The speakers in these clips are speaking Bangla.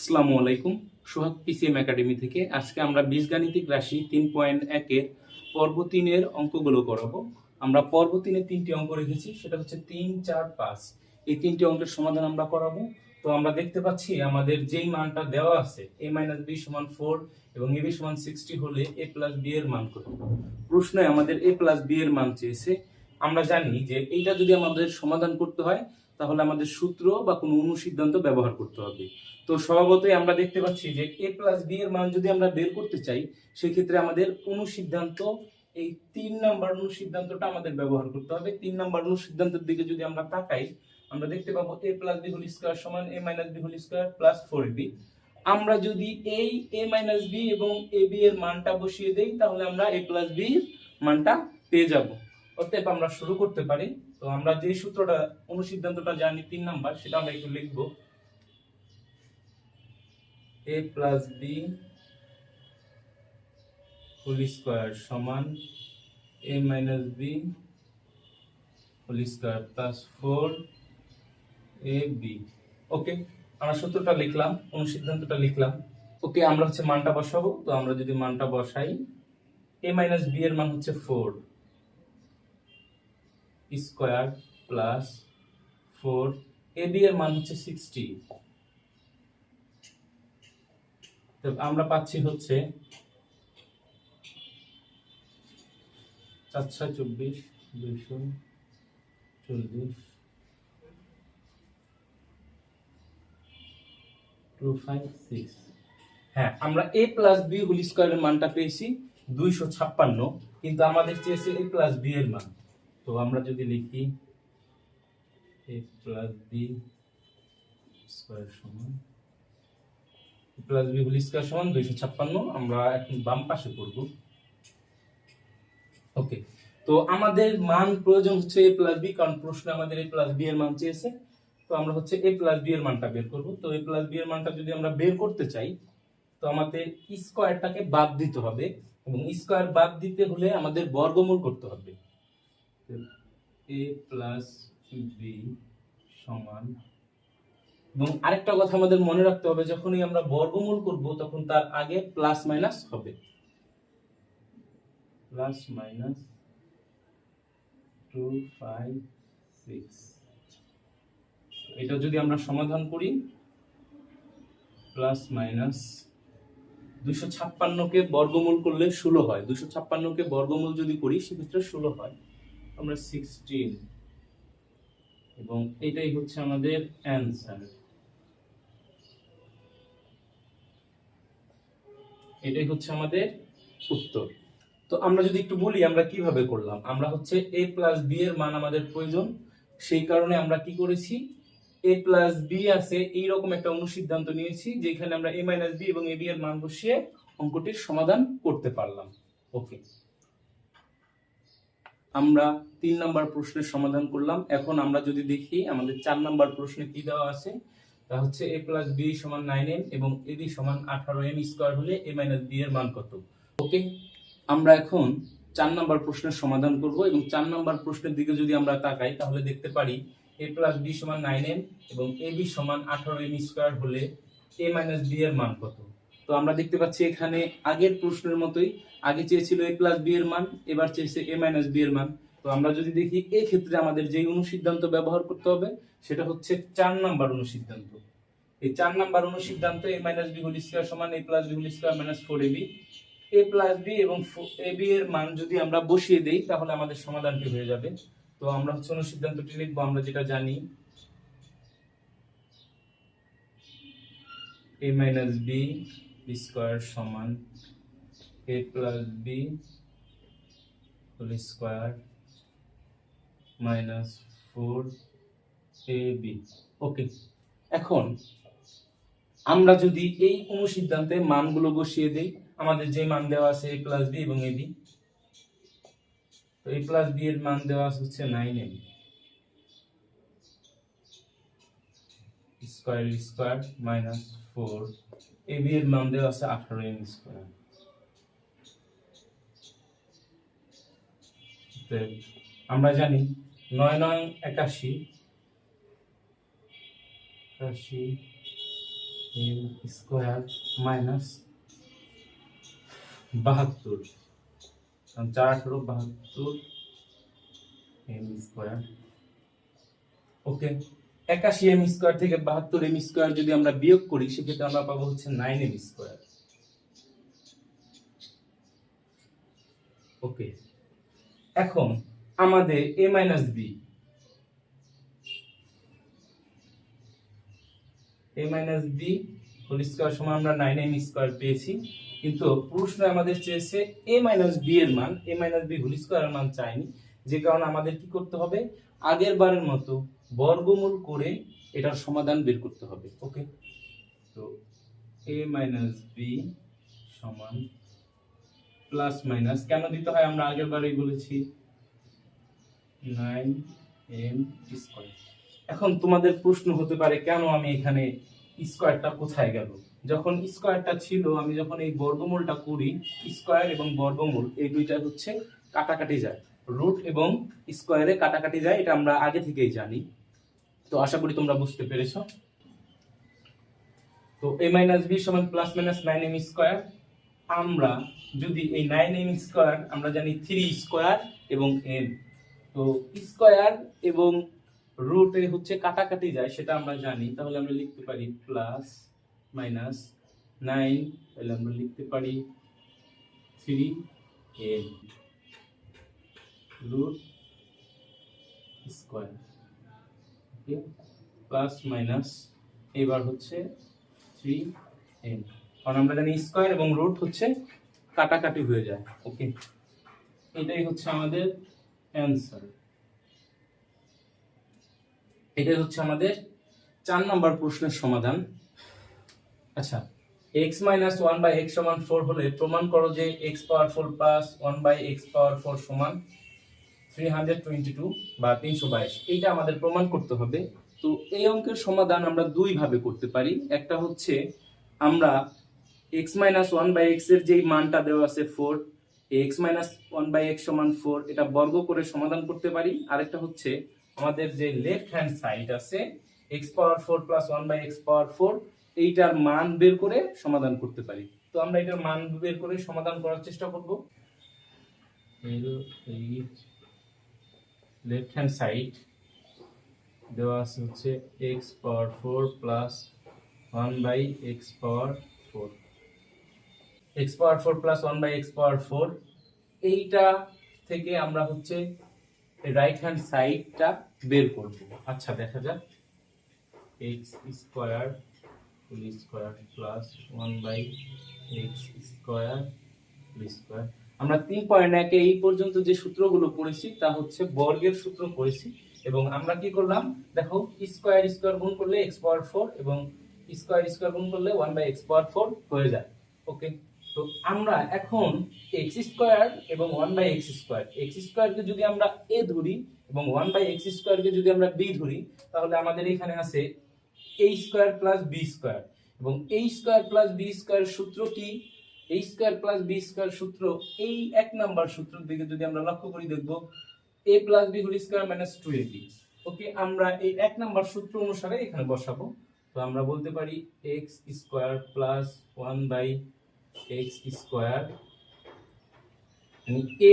আসসালামু আলাইকুম। সোহাগ পিসিএম একাডেমি থেকে আজকে আমরা বীজগাণিতিক রাশি 3.1 এর পর্ব 3 এর অঙ্কগুলো করাবো। আমরা পর্ব 3 এর তিনটি অঙ্ক রেখেছি, সেটা হচ্ছে 3, 4, 5। এই তিনটি অঙ্কের সমাধান আমরা করাবো। তো আমরা দেখতে পাচ্ছি আমাদের যেই মানটা দেওয়া আছে a - b = 4 এবং ab = 60 হলে a + b এর মান কত। প্রশ্নে আমাদের a + b এর মান চেয়েছে। আমরা জানি যে এইটা যদি আমাদের সমাধান করতে হয় তাহলে আমাদের সূত্র বা কোনো অনুসিদ্ধান্ত ব্যবহার করতে হবে। তো স্বভাবতই আমরা দেখতে পাচ্ছি যে a + b এর মান যদি আমরা বের করতে চাই সেক্ষেত্রে আমাদের অনুসিদ্ধান্ত এই 3 নাম্বার অনুসিদ্ধান্তটা আমাদের ব্যবহার করতে হবে। 3 নাম্বার অনুসিদ্ধান্তের দিকে যদি আমরা তাকাই আমরা দেখতে পাবো a + b² = a - b² + 4ab। আমরা যদি এই a - b এবং ab এর মানটা বসিয়ে দেই তাহলে আমরা a + b এর মানটা পেয়ে যাব। অতএব আমরা শুরু করতে পারি। তো আমরা যে সূত্রটা অনুসিদ্ধান্তটা জানি 3 নাম্বার সেটা আমরা একটু লিখব। a + b² = a - b² + 4ab। ওকে, আমরা সূত্রটা লিখলাম, অনুসিদ্ধান্তটা লিখলাম। ওকে, আমরা হচ্ছে মানটা বসাবো। তো আমরা যদি মানটা বসাই a - b এর মান হচ্ছে 4 স্কয়ার প্লাস 4, ab এর মান হচ্ছে 60। তো আমরা পাচ্ছি হচ্ছে 4 × 24 240 256। হ্যাঁ, আমরা a + b² এর মানটা পেয়েছি 256, কিন্তু আমাদের চেয়েছে a + b এর মান। তো আমরা যদি লিখি a + b² = 256, আমরা এখন বাম পাশে করব। ওকে, তো আমাদের মান প্রয়োজন হচ্ছে a + b, কারণ প্রশ্নে আমাদের a + b এর মান চেয়েছে। তো আমরা হচ্ছে a + b এর মানটা বের করব। তো a + b এর মানটা যদি আমরা বের করতে চাই তো আমাদের স্কয়ারটাকে বাদ দিতে হবে, এবং স্কয়ার বাদ দিতে হলে আমাদের বর্গমূল করতে হবে। a + b সমান, এবং আরেকটা কথা আমাদের মনে রাখতে হবে, যখনই আমরা বর্গমূল করব তখন তার আগে প্লাস মাইনাস হবে। +-256। এটা যদি আমরা সমাধান করি +-256 কে বর্গমূল করলে 16 হয়। 256 কে বর্গমূল যদি করি সেক্ষেত্রে 16 হয়। আমরা 16, এবং এটাই হচ্ছে আমাদের অ্যানসার। এটাই হচ্ছে আমাদের উত্তর। তো আমরা যদি একটু বলি আমরা কিভাবে করলাম। আমরা হচ্ছে a + b এর মান আমাদের প্রয়োজন, সেই কারণে আমরা কি করেছি, a + b আছে এইরকম একটা অনুসিদ্ধান্ত নিয়েছি যেখানে আমরা a - b এবং ab এর মান বসিয়ে অঙ্কটির সমাধান করতে পারলাম। ওকে, আমরা 3 নাম্বার প্রশ্নের সমাধান করলাম। এখন আমরা যদি দেখি আমাদের 4 নাম্বার প্রশ্নে কি দেওয়া আছে, তা হচ্ছে a + b = 9m এবং ab = 18m² হলে a - b এর মান কত। ওকে, আমরা এখন 4 নাম্বার প্রশ্নের সমাধান করব, এবং 4 নাম্বার প্রশ্নের দিকে যদি আমরা তাকাই তাহলে দেখতে পারি a + b = 9m এবং ab = 18m² হলে a - b এর মান কত। তো আমরা দেখতে পাচ্ছি এখানে আগের প্রশ্নের মতোই, আগে চেয়েছিল a + b এর মান, এবার চেয়েছে a - b এর মান। তো আমরা যদি দেখি এই ক্ষেত্রে আমাদের যে অনুসিদ্ধান্ত ব্যবহার করতে হবে সেটা হচ্ছে 4 নাম্বার অনুসিদ্ধান্ত। এই 4 নাম্বার অনুসিদ্ধান্ত a - b² = a + b² - 4ab। a + b এবং ab এর মান যদি আমরা বসিয়ে দেই তাহলে আমাদের সমাধানটি হয়ে যাবে। তো আমরা হচ্ছে অনুসিদ্ধান্তটি লিখব। আমরা যেটা জানি a - b² = a + b - 4ab। ওকে, এখন আমরা যদি এই অনুসিদ্ধান্তে মানগুলো বসিয়ে দেই, আমাদের যে মান দেওয়া আছে a + b এবং ab, তো a + b এর মান দেওয়া আছে হচ্ছে 9m স্কয়ার মাইনাস 4, ab এর মান দেওয়া আছে 18m²। আমরা জানি 9 9 81, M square minus 72, 4 M square. Okay, 81 M square থেকে 72 এম স্কোয়ার যদি আমরা বিয়োগ করি সেক্ষেত্রে আমরা পাবো হচ্ছে 9 এম স্কোয়ার। ওকে, এখন আমাদের a minus B whole square সমান আমরা 9m স্কয়ার পেয়েছি, কিন্তু প্রশ্নে আমাদের চেয়েছে a মাইনাস বি এর মান, a মাইনাস বি হোল স্কয়ারের মান চাইনি, যে কারণে আমাদের কি করতে হবে, আগের বারের মতো বর্গমূল করে এটার সমাধান বের করতে হবে। ওকে, তো a মাইনাস বি সমান প্লাস মাইনাস কেন দিতে হয় আমরা আগের বারেই বলেছি 9m স্কয়ার। এখন তোমাদের প্রশ্ন হতে পারে কেন আমি এখানে স্কয়ারটা কোথায় গেল, যখন স্কয়ারটা ছিল, আমি যখন এই বর্গমূলটা করি, স্কয়ার এবং বর্গমূল এই দুইটা হচ্ছে কাটাকাটি যায়, রুট এবং স্কয়ারে কাটাকাটি যায়, এটা আমরা আগে থেকেই জানি। তো আশা করি তোমরা বুঝতে পেরেছো। তো a মাইনাস b সমান প্লাস মাইনাস 9m স্কয়ার। আমরা যদি এই 9m স্কয়ার আমরা জানি 3 স্কয়ার এবং m, তো স্কয়ার এবং রুটে হচ্ছে কাটাকাটি যায় সেটা আমরা জানি, তাহলে আমরা লিখতে পারি প্লাস মাইনাস 9, তাহলে আমরা লিখতে পারি 3m রুট স্কয়ার। ওকে, প্লাস মাইনাস এবার হচ্ছে 3m, কারণ আমরা জানি স্কয়ার এবং রুট হচ্ছে কাটাকাটি হয়ে যায়। ওকে, এটাই হচ্ছে আমাদের অ্যানসার। এটাই হচ্ছে আমাদের 4 নম্বর প্রশ্নের সমাধান। আচ্ছা, x মাইনাস 1 বাই x সমান 4 হলে প্রমাণ করো যে x power 4 plus 1 by x power 4 সমান 322 বা 322, এইটা আমাদের প্রমাণ করতে হবে। তো এই অঙ্কের সমাধান আমরা দুই ভাবে করতে পারি। একটা হচ্ছে আমরা x মাইনাস 1 বাই x এর যেই মানটা দেওয়া আছে 4, x মাইনাস 1 বাই x সমান 4, এটা বর্গ করে সমাধান করতে পারি। আরেকটা হচ্ছে আমাদের যে লেফট হ্যান্ড সাইড আছে x power 4 plus 1 by x power 4, এইটার মান বের করে সমাধান করতে পারি। তো আমরা এটার মান বের করে সমাধান করার চেষ্টা করব। লেফট হ্যান্ড সাইড দেওয়া আছে হচ্ছে x power 4 plus 1 by x power 4, x power 4 plus 1 by x power 4, এইটা থেকে আমরা হচ্ছে রাইট হ্যান্ড সাইডটা বের করব। আচ্ছা, দেখা যাক x square whole square plus 1 by x square whole square. আমরা 3.1 এই পর্যন্ত যে সূত্রগুলো পড়েছি তা হচ্ছে বর্গের সূত্র পড়েছি, এবং আমরা কি করলাম দেখো, স্কয়ার স্কয়ার গুণ করলে x পাওয়ার 4 এবং স্কয়ার স্কয়ার গুণ করলে 1 বাই x পাওয়ার 4 হয়ে যায়। ওকে, তো আমরা এখন x স্কয়ার এবং 1 by x square, x square কে যদি আমরা a ধরি এবং 1 বাই x স্কয়ার কে যদি আমরা b ধরি, তাহলে আমাদের এখানে আছে a square plus b square, এবং a square plus b square সূত্র কি, a square plus b square সূত্র এই এক নাম্বার সূত্রের দিকে যদি আমরা লক্ষ্য করি দেখব a plus b whole square minus 2ab। Okay, আমরা এই এক নাম্বার সূত্র অনুসারে এখানে বসাবো। তো আমরা বলতে পারি x square plus 1 by x square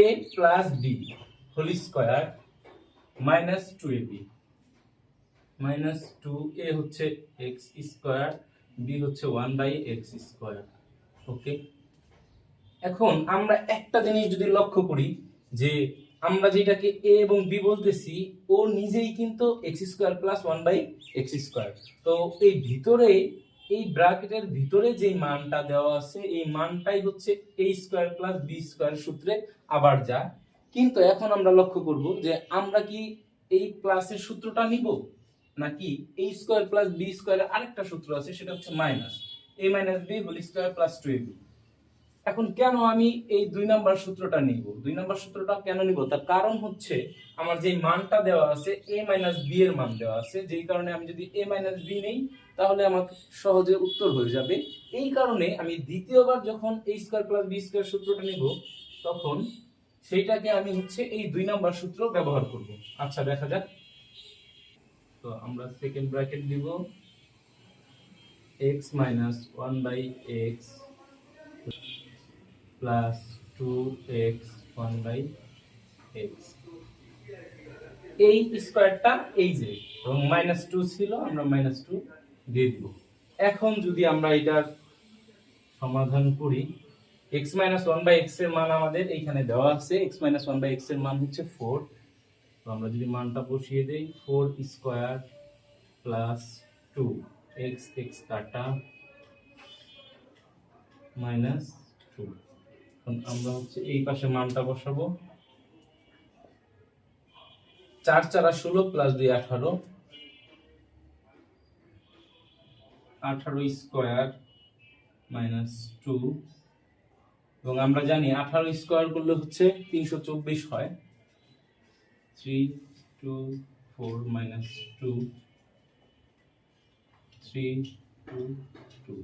a plus b whole square minus 2ab, minus 2a হচ্ছে x স্কয়ার, b হচ্ছে 1 বাই x স্কয়ার। ওকে, এখন আমরা একটা জিনিস যদি লক্ষ্য করি যে আমরা যেটাকে a এবং b বলতেছি ও নিজেই কিন্তু x square plus 1 by x square. তো এই ভিতরে এই ব্র্যাকেটের ভিতরে যে মানটা দেওয়া আছে এই মানটাই হচ্ছে a square plus b square সূত্রে আবার যায়। কিন্তু এখন আমরা লক্ষ্য করব যে আমরা কি এই প্লাসের সূত্রটা নিব নাকি a স্কয়ার প্লাস b স্কয়ারের আরেকটা সূত্র আছে সেটা হচ্ছে minus a minus b whole square plus 2ab। এখন কেন আমি এই 2 নাম্বার সূত্রটা নিব, 2 নাম্বার সূত্রটা কেন নিব, তার কারণ হচ্ছে আমার যে মানটা দেওয়া আছে a মাইনাস b এর মান দেওয়া আছে, যেই কারণে আমি যদি a মাইনাস b নেই তাহলে আমার সহজে উত্তর হয়ে যাবে। এই কারণে আমি দ্বিতীয়বার যখন a square plus b square সূত্রটা নিব তখন সেইটাকে আমি হচ্ছে এই 2 নাম্বার সূত্র ব্যবহার করব। আচ্ছা, দেখা যাক। তো আমরা সেকেন্ড ব্র্যাকেট দিব x minus 1 by x plus 2x 1 by x, এই স্কয়ারটা এই যে, এবং -2 ছিল, আমরা -2 দিয়ে দিব। এখন যদি আমরা এটার সমাধান করি, x - 1 বাই x এর মান আমাদের এইখানে দেওয়া আছে, x - 1 বাই x এর মান হচ্ছে 4। তো আমরা যদি মানটা বসিয়ে দেই, 4 স্কয়ার প্লাস 2 x x কাটা -2। এখন আমরা হচ্ছে এই পাশে মানটা বসাবো, 4 4 16 প্লাস 2 18, 18 স্কয়ার -2, এবং আমরা জানি 18 স্কয়ার করলে হচ্ছে 324 হয়। 3 2 4 -2 3 2 2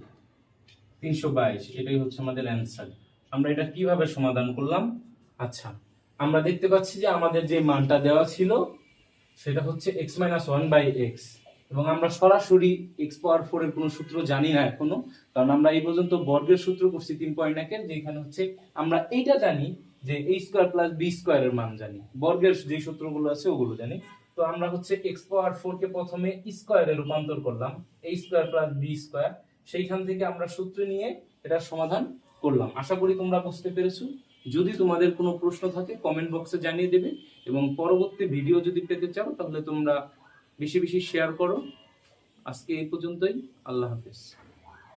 322, এটাই হচ্ছে আমাদের অ্যানসার। আমরা এটা কিভাবে সমাধান করলাম? আচ্ছা, আমরা দেখতে পাচ্ছি যে আমাদের যে মানটা দেওয়া ছিল সেটা হচ্ছে x - 1 বাই x, এবং আমরা সরাসরি x পাওয়ার 4 এর কোনো সূত্র জানি না এখনো, কারণ আমরা এই পর্যন্ত বর্গের সূত্র করছি 3.1 এর, যেখানে হচ্ছে আমরা এইটা জানি যে a square plus b square এর মান জানি, বর্গের যে সূত্রগুলো আছে ওগুলো জানি। তো আমরা হচ্ছে x পাওয়ার 4 কে প্রথমে স্কয়ারে রূপান্তর করলাম, a square plus b square, সেইখান থেকে আমরা সূত্র নিয়ে এটা সমাধান করলাম। আশা করি তোমরা বুঝতে পেরেছো। যদি তোমাদের কোনো প্রশ্ন থাকে কমেন্ট বক্সে জানিয়ে দেবে, এবং পরবর্তী ভিডিও যদি পেতে চাও তাহলে তোমরা বেশি বেশি শেয়ার করো। আজকে এই পর্যন্তই, আল্লাহ হাফেজ।